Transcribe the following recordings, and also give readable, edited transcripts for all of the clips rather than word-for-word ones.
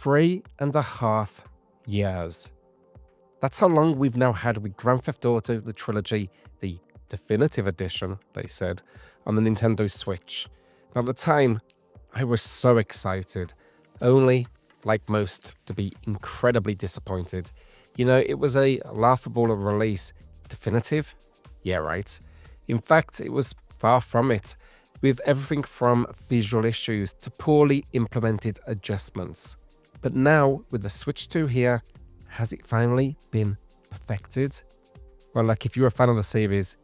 3.5 years. That's how long we've now had with Grand Theft Auto the Trilogy, the definitive edition, they said, on the Nintendo Switch. Now, at the time, I was so excited, only, like most, to be incredibly disappointed. You know, it was a laughable release. Definitive? Yeah, right. In fact, it was far from it, with everything from visual issues to poorly implemented adjustments. But now, with the Switch 2 here, has it finally been perfected? Well, like, if you're a fan of the series,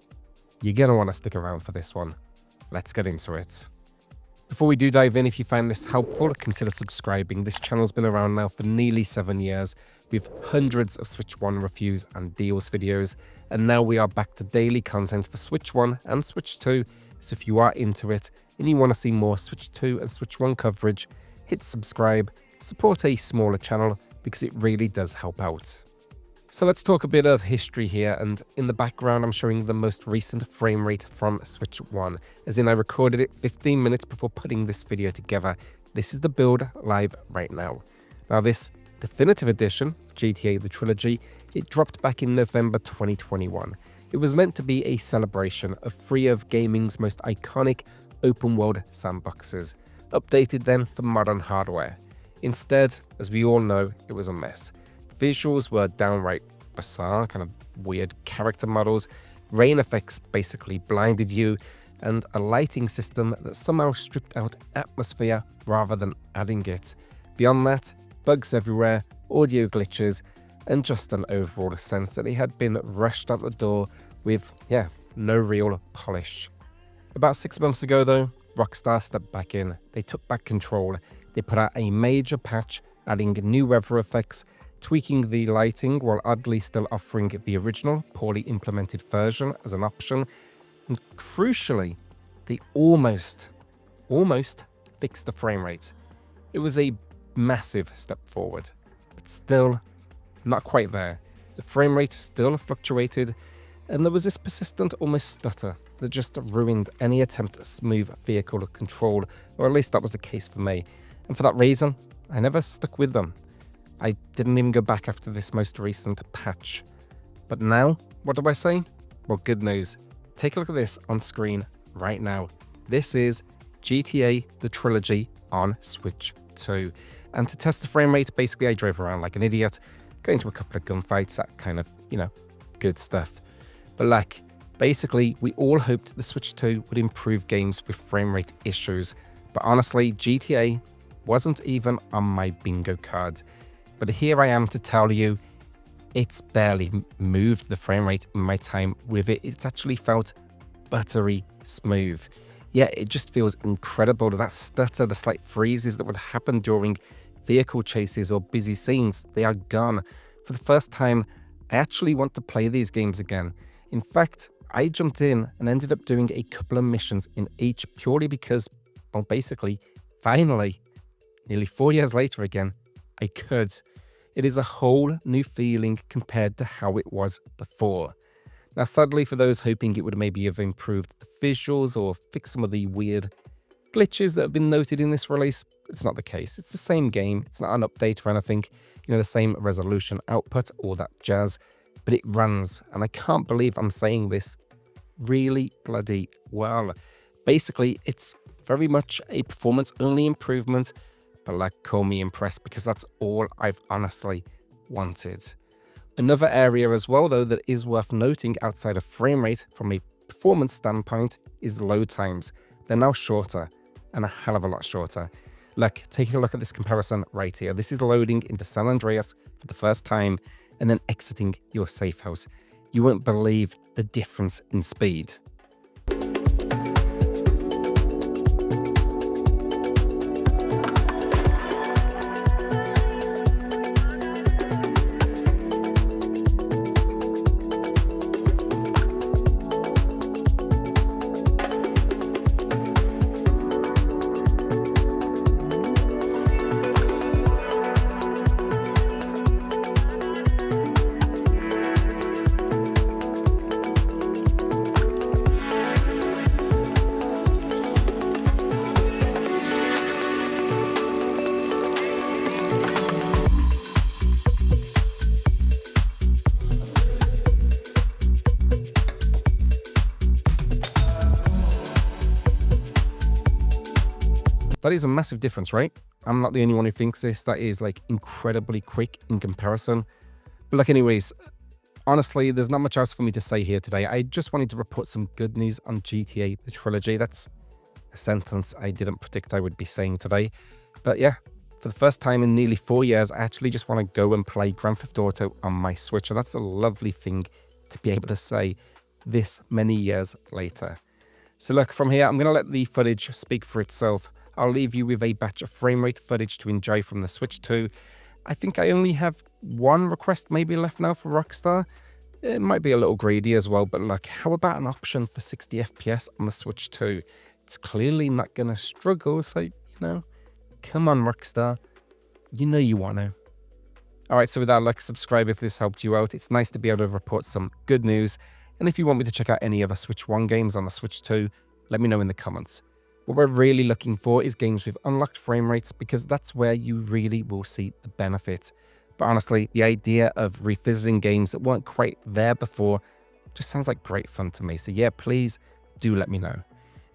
you're going to want to stick around for this one. Let's get into it. Before we do dive in, if you find this helpful, consider subscribing. This channel's been around now for nearly 7 years, with hundreds of Switch 1 reviews and deals videos, and now we are back to daily content for Switch 1 and Switch 2, so if you are into it and you want to see more Switch 2 and Switch 1 coverage, hit subscribe, support a smaller channel, because it really does help out. So let's talk a bit of history here, and in the background I'm showing the most recent frame rate from Switch 1, as in I recorded it 15 minutes before putting this video together. This is the build live right now. Now this definitive edition of GTA the Trilogy, it dropped back in November 2021. It was meant to be a celebration of three of gaming's most iconic open world sandboxes, updated then for modern hardware. Instead, as we all know, it was a mess. Visuals were downright bizarre, kind of weird character models, rain effects basically blinded you, and a lighting system that somehow stripped out atmosphere rather than adding it. Beyond that, bugs everywhere, audio glitches, and just an overall sense that it had been rushed out the door with, no real polish. About 6 months ago though, Rockstar stepped back in. They took back control. They put out a major patch, adding new weather effects, tweaking the lighting while oddly still offering the original, poorly implemented version as an option, and crucially, they almost fixed the frame rate. It was a massive step forward, but still not quite there. The frame rate still fluctuated, and there was this persistent almost stutter that just ruined any attempt at smooth vehicle control, or at least that was the case for me. And for that reason, I never stuck with them. I didn't even go back after this most recent patch. But now, what do I say? Well, good news. Take a look at this on screen right now. This is GTA the Trilogy on Switch 2. And to test the frame rate, basically I drove around like an idiot, going to a couple of gunfights, that kind of, good stuff. But like, basically, we all hoped the Switch 2 would improve games with frame rate issues. But honestly, GTA wasn't even on my bingo card. But here I am to tell you, it's barely moved the frame rate in my time with it. It's actually felt buttery smooth. Yeah, it just feels incredible. That stutter, the slight freezes that would happen during vehicle chases or busy scenes, they are gone. For the first time, I actually want to play these games again. In fact, I jumped in and ended up doing a couple of missions in each purely because, well, basically, finally, nearly 4 years later again, I could. It is a whole new feeling compared to how it was before. Now, sadly, for those hoping it would maybe have improved the visuals or fixed some of the weird glitches that have been noted in this release, it's not the case. It's the same game. It's not an update or anything. The same resolution output, all that jazz. But it runs, and I can't believe I'm saying this, really bloody well. Basically, it's very much a performance-only improvement, but like, call me impressed, because that's all I've honestly wanted. Another area as well, though, that is worth noting outside of frame rate from a performance standpoint is load times. They're now shorter, and a hell of a lot shorter. Look, taking a look at this comparison right here. This is loading into San Andreas for the first time and then exiting your safe house. You won't believe the difference in speed. That is a massive difference, right? I'm not the only one who thinks this. That is like incredibly quick in comparison. But like anyways, honestly, there's not much else for me to say here today. I just wanted to report some good news on GTA the Trilogy. That's a sentence I didn't predict I would be saying today. But yeah, for the first time in nearly 4 years, I actually just want to go and play Grand Theft Auto on my Switch. And that's a lovely thing to be able to say this many years later. So look, from here, I'm going to let the footage speak for itself. I'll leave you with a batch of frame rate footage to enjoy from the Switch 2. I think I only have one request maybe left now for Rockstar. It might be a little greedy as well, but look, how about an option for 60 FPS on the Switch 2? It's clearly not going to struggle, so, you know, come on, Rockstar. You know you want to. Alright, so with that, like, subscribe if this helped you out. It's nice to be able to report some good news. And if you want me to check out any other Switch 1 games on the Switch 2, let me know in the comments. What we're really looking for is games with unlocked frame rates, because that's where you really will see the benefit. But honestly, the idea of revisiting games that weren't quite there before just sounds like great fun to me. So yeah, please do let me know.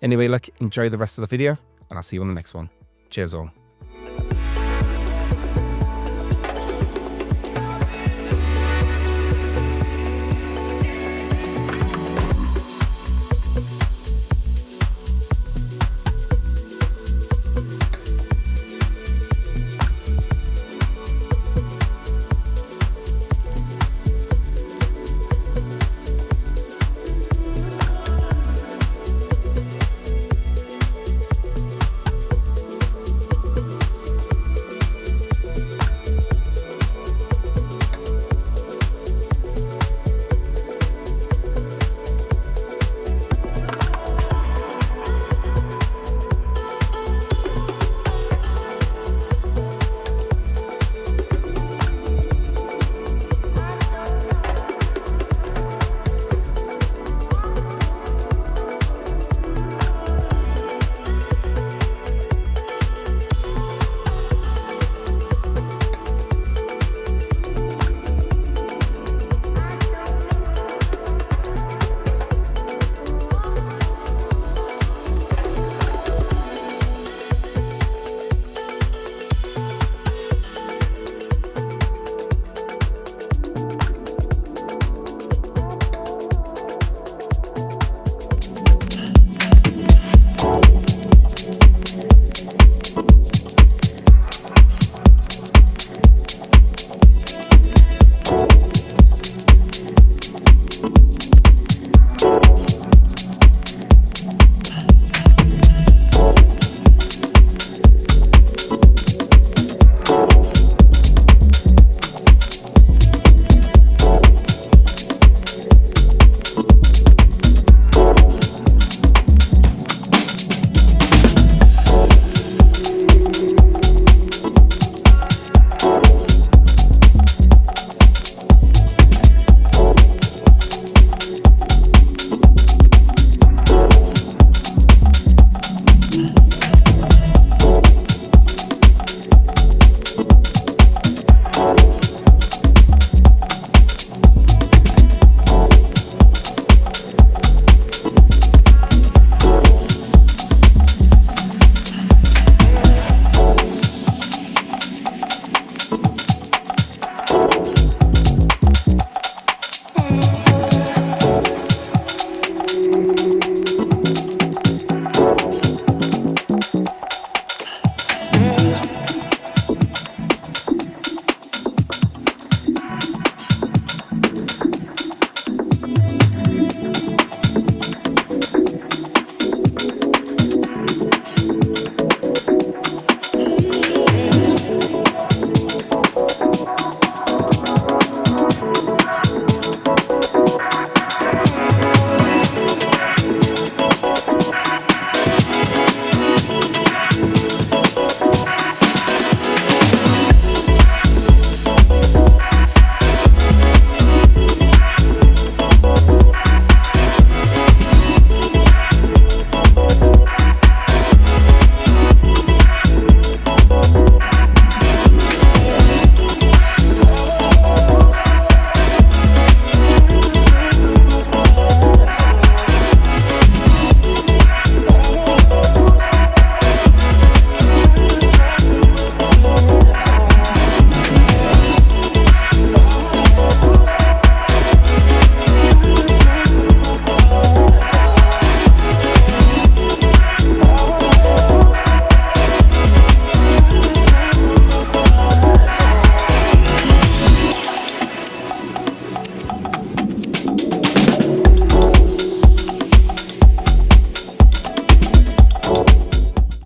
Anyway, look, enjoy the rest of the video, and I'll see you on the next one. Cheers all.